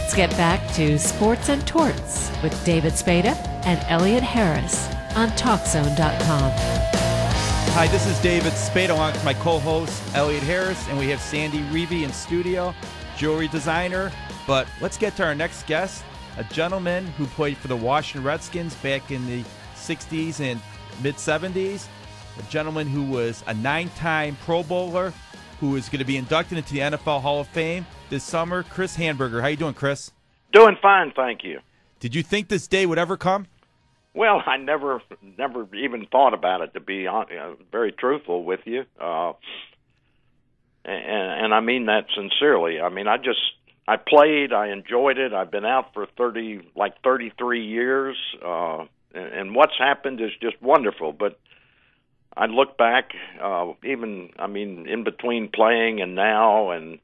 Let's get back to Sports and Torts with David Spada and Elliott Harris on TalkZone.com. Hi, this is David Spada along with my co-host Elliott Harris, and we have Sandy Reevy in studio, jewelry designer. But let's get to our next guest, a gentleman who played for the Washington Redskins back in the 60s and mid-70s, a gentleman who was a 9-time Pro Bowler, who is going to be inducted into the NFL Hall of Fame this summer, Chris Hanburger. How you doing, Chris? Doing fine, thank you. Did you think this day would ever come? Well, I never even thought about it, to be very truthful with you, and I mean that sincerely. I mean, I played, I enjoyed it. I've been out for 33 years, and what's happened is just wonderful. But I look back, in between playing and now, and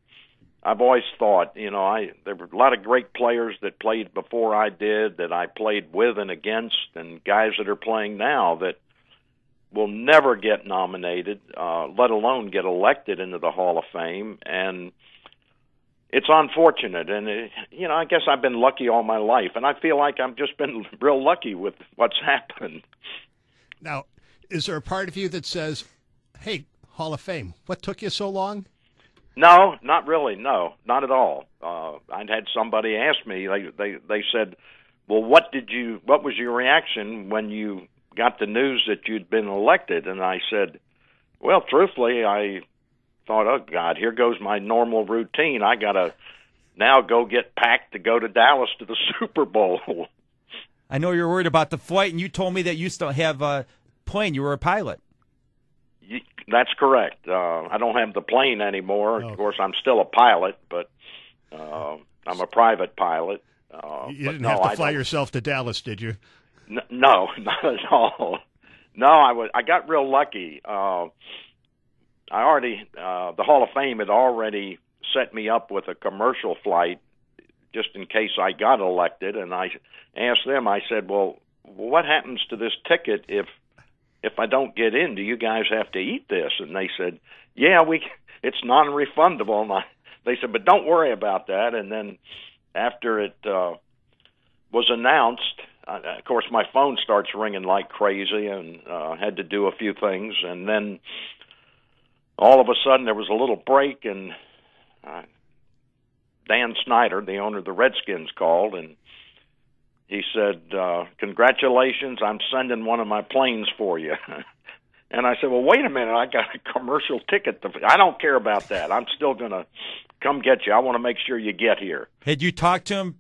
I've always thought, there were a lot of great players that played before I did, that I played with and against, and guys that are playing now that will never get nominated, let alone get elected into the Hall of Fame. And it's unfortunate. And, I guess I've been lucky all my life, and I feel like I've just been real lucky with what's happened. Now, is there a part of you that says, hey, Hall of Fame, what took you so long? No, not really. No, not at all. I'd had somebody ask me. They said, "Well, what was your reaction when you got the news that you'd been elected?" And I said, "Well, truthfully, I thought, oh God, here goes my normal routine. I gotta now go get packed to go to Dallas to the Super Bowl." I know you're worried about the flight, and you told me that you still have a plane. You were a pilot. That's correct. I don't have the plane anymore. Oh. Of course, I'm still a pilot, but I'm a private pilot. You didn't have to fly yourself to Dallas, did you? No, not at all. No, I got real lucky. The Hall of Fame had already set me up with a commercial flight just in case I got elected, and I asked them, I said, well, what happens to this ticket if I don't get in? Do you guys have to eat this? And they said, yeah, it's non-refundable. And they said, but don't worry about that. And then after it was announced, of course, my phone starts ringing like crazy, and had to do a few things. And then all of a sudden there was a little break, and Dan Snyder, the owner of the Redskins, called, and he said, congratulations, I'm sending one of my planes for you. And I said, well, wait a minute, I got a commercial ticket. I don't care about that. I'm still going to come get you. I want to make sure you get here. Had you talked to him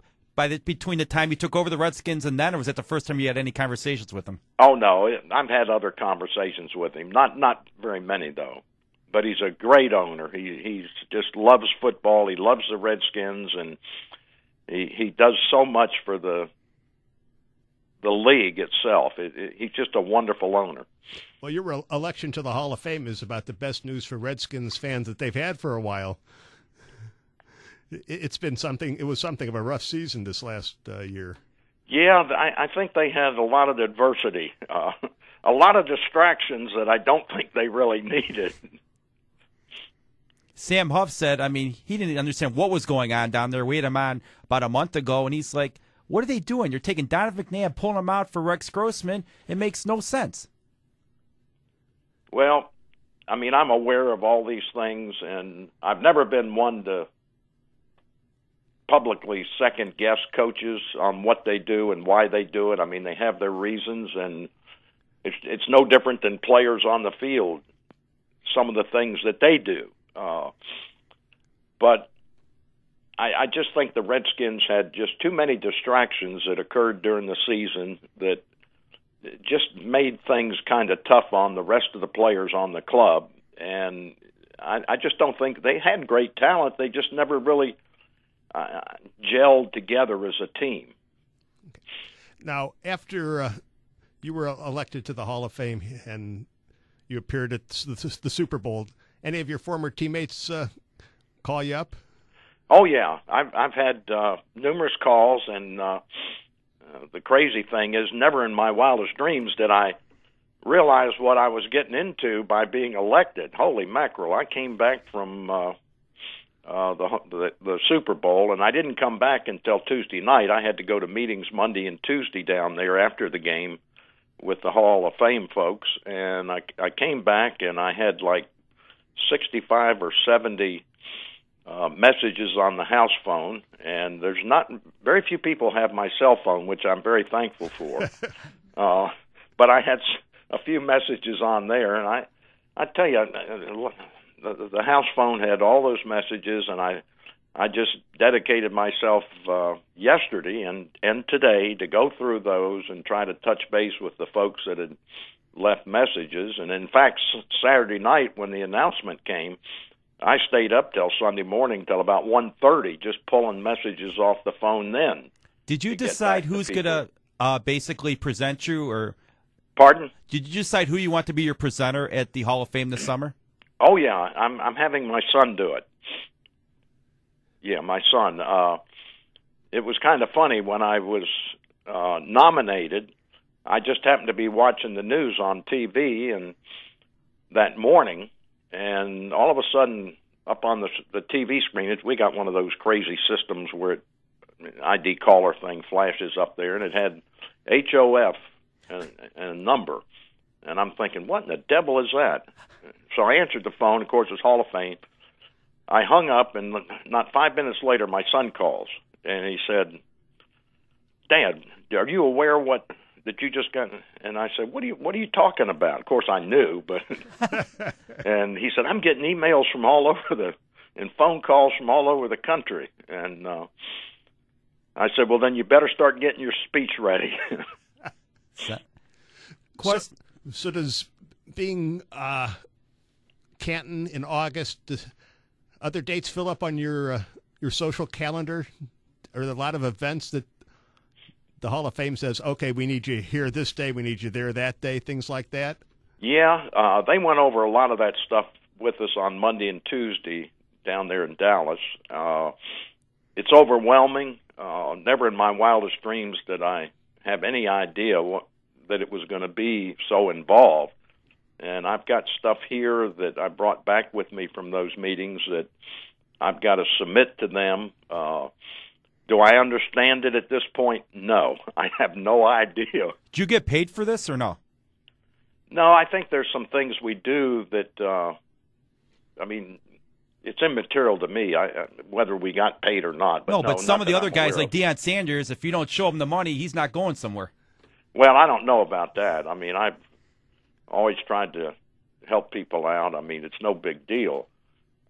between the time you took over the Redskins and then, or was that the first time you had any conversations with him? Oh, no, I've had other conversations with him. Not very many, though. But he's a great owner. He just loves football. He loves the Redskins, and he does so much for the league itself. He's just a wonderful owner. Well, your election to the Hall of Fame is about the best news for Redskins fans that they've had for a while. It was something of a rough season this last year. Yeah, I think they had a lot of adversity, a lot of distractions that I don't think they really needed. Sam Huff said, he didn't understand what was going on down there. We had him on about a month ago, and he's like, what are they doing? You're taking Donovan McNabb, pulling him out for Rex Grossman. It makes no sense. Well, I'm aware of all these things, and I've never been one to publicly second-guess coaches on what they do and why they do it. They have their reasons, and it's no different than players on the field, some of the things that they do. But I just think the Redskins had just too many distractions that occurred during the season that just made things kind of tough on the rest of the players on the club. And I just don't think they had great talent. They just never really gelled together as a team. Now, after you were elected to the Hall of Fame and you appeared at the Super Bowl, any of your former teammates call you up? Oh, yeah. I've had numerous calls, and the crazy thing is never in my wildest dreams did I realize what I was getting into by being elected. Holy mackerel. I came back from the Super Bowl, and I didn't come back until Tuesday night. I had to go to meetings Monday and Tuesday down there after the game with the Hall of Fame folks, and I came back and I had like 65 or 70 messages on the house phone, and there's not very few people have my cell phone, which I'm very thankful for. But I had a few messages on there, and I tell you, the house phone had all those messages, and I just dedicated myself yesterday and today to go through those and try to touch base with the folks that had left messages. And in fact, Saturday night when the announcement came, I stayed up till Sunday morning till about 1:30 just pulling messages off the phone then. Did you decide who's going to basically present you, or? Pardon? Did you decide who you want to be your presenter at the Hall of Fame this summer? Oh, yeah. I'm having my son do it. Yeah, my son. It was kind of funny when I was nominated. I just happened to be watching the news on TV and that morning, and all of a sudden, up on the TV screen, we got one of those crazy systems where ID caller thing flashes up there, and it had HOF and a number. And I'm thinking, what in the devil is that? So I answered the phone. Of course, it's Hall of Fame. I hung up, and not 5 minutes later, my son calls, and he said, "Dad, are you aware that you just got?" And I said, "What are you talking about?" Of course, I knew, but and he said, "I'm getting emails from all over and phone calls from all over the country." And I said, "Well, then you better start getting your speech ready." So does being Caton in August, other dates fill up on your social calendar? Are there a lot of events that the Hall of Fame says, okay, we need you here this day, we need you there that day, things like that? Yeah, they went over a lot of that stuff with us on Monday and Tuesday down there in Dallas. It's overwhelming. Never in my wildest dreams did I have any idea that it was going to be so involved. And I've got stuff here that I brought back with me from those meetings that I've got to submit to them. Do I understand it at this point? No. I have no idea. Did you get paid for this or no? No, I think there's some things we do that, it's immaterial to me whether we got paid or not. But but some of the other guys, like Deion Sanders, if you don't show him the money, he's not going somewhere. Well, I don't know about that. I mean, I've always tried to help people out. I mean, it's no big deal.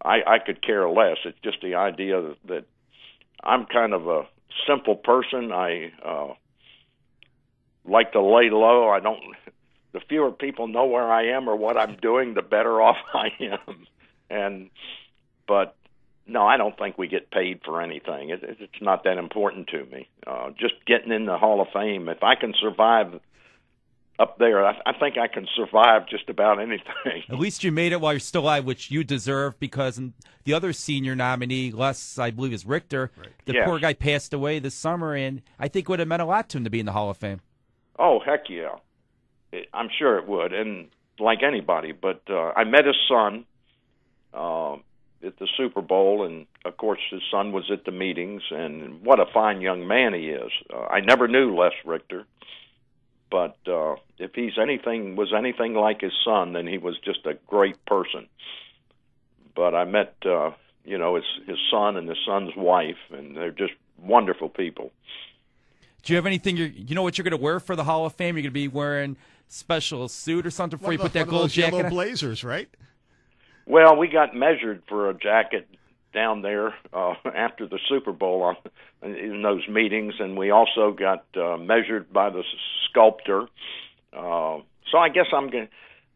I could care less. It's just the idea that I'm kind of a simple person. I like to lay low. The fewer people know where I am or what I'm doing, the better off I am. But no, I don't think we get paid for anything. It's not that important to me. Just getting in the Hall of Fame, if I can survive up there, I think I can survive just about anything. At least you made it while you're still alive, which you deserve, because the other senior nominee, Les, I believe, is Richter. Right. The poor guy passed away this summer, and I think it would have meant a lot to him to be in the Hall of Fame. Oh, heck yeah. I'm sure it would, and like anybody. But I met his son at the Super Bowl, and, of course, his son was at the meetings, and what a fine young man he is. I never knew Les Richter, but if was anything like his son, then he was just a great person. But I met, his son and his son's wife, and they're just wonderful people. Do you have anything, you know what you're going to wear for the Hall of Fame? You're going to be wearing special suit or something before you put that gold jacket on? Yellow blazers, right? Well, we got measured for a jacket down there after the Super Bowl in those meetings, and we also got measured by the sculptor. So I guess I'm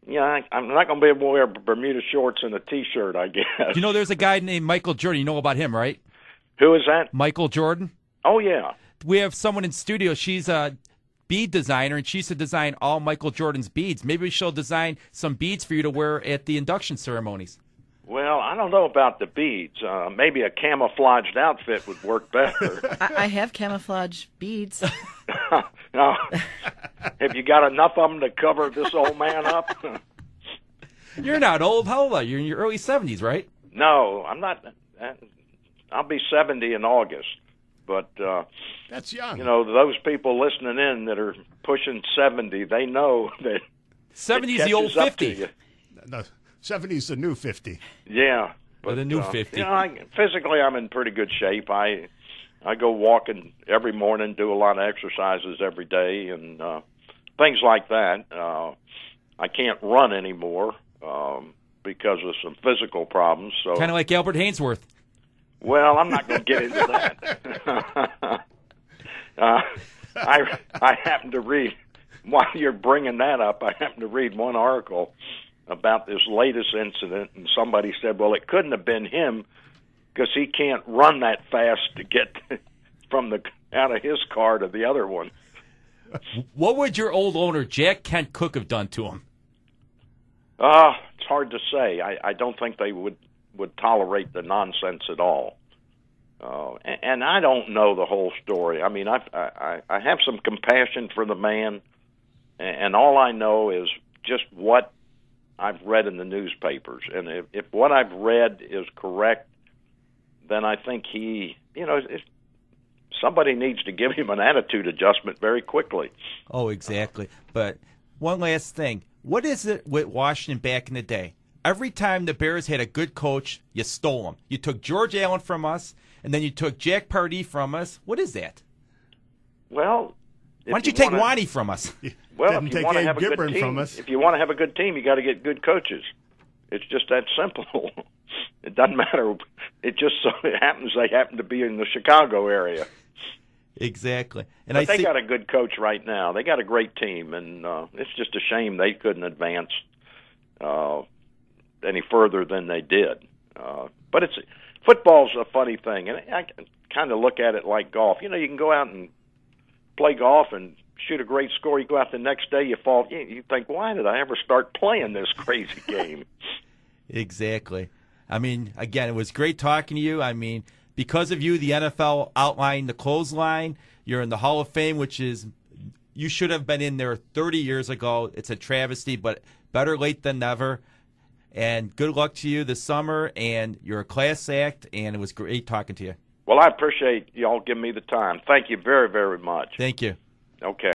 not going to be able to wear Bermuda shorts and a T-shirt, I guess. You know, there's a guy named Michael Jordan. You know about him, right? Who is that? Michael Jordan. Oh, yeah. We have someone in studio. She's a bead designer, and she used to design all Michael Jordan's beads. Maybe she'll design some beads for you to wear at the induction ceremonies. Well, I don't know about the beads. Maybe a camouflaged outfit would work better. I have camouflage beads. No. Have you got enough of them to cover this old man up? You're not old. How old are you? You're in your early 70s, right? No, I'm not. I'll be 70 in August. But that's young. Those people listening in that are pushing 70, they know that 70 is the old 50. No, 70 is the new 50. Yeah, but the new 50. Physically, I'm in pretty good shape. I go walking every morning, do a lot of exercises every day, and things like that. I can't run anymore because of some physical problems. So kind of like Albert Hainsworth. Well, I'm not going to get into that. I happen to read, while you're bringing that up, I happen to read one article about this latest incident, and somebody said, well, it couldn't have been him because he can't run that fast to get from out of his car to the other one. What would your old owner, Jack Kent Cook, have done to him? It's hard to say. I don't think they would tolerate the nonsense at all. And I don't know the whole story. I mean, I have some compassion for the man, and all I know is just what I've read in the newspapers. And if what I've read is correct, then I think somebody needs to give him an attitude adjustment very quickly. Oh, exactly. But one last thing. What is it with Washington back in the day? Every time the Bears had a good coach, you stole him. You took George Allen from us, and then you took Jack Pardee from us. What is that? Well, why don't you take Wani from us? Well, if you want to have a good team, if you want to have a good team, you got to get good coaches. It's just that simple. It doesn't matter. It just so happens they happen to be in the Chicago area. Exactly. And but they got a good coach right now. They got a great team, and it's just a shame they couldn't advance any further than they did. But football's a funny thing, and I kind of look at it like golf. You can go out and play golf and shoot a great score. You go out the next day, you fall. You think, why did I ever start playing this crazy game? Exactly. I mean, again, it was great talking to you. I mean, because of you, the NFL outlined the clothesline. You're in the Hall of Fame, which is you should have been in there 30 years ago. It's a travesty, but better late than never. And good luck to you this summer, and you're a class act, and it was great talking to you. Well, I appreciate y'all giving me the time. Thank you very, very much. Thank you. Okay.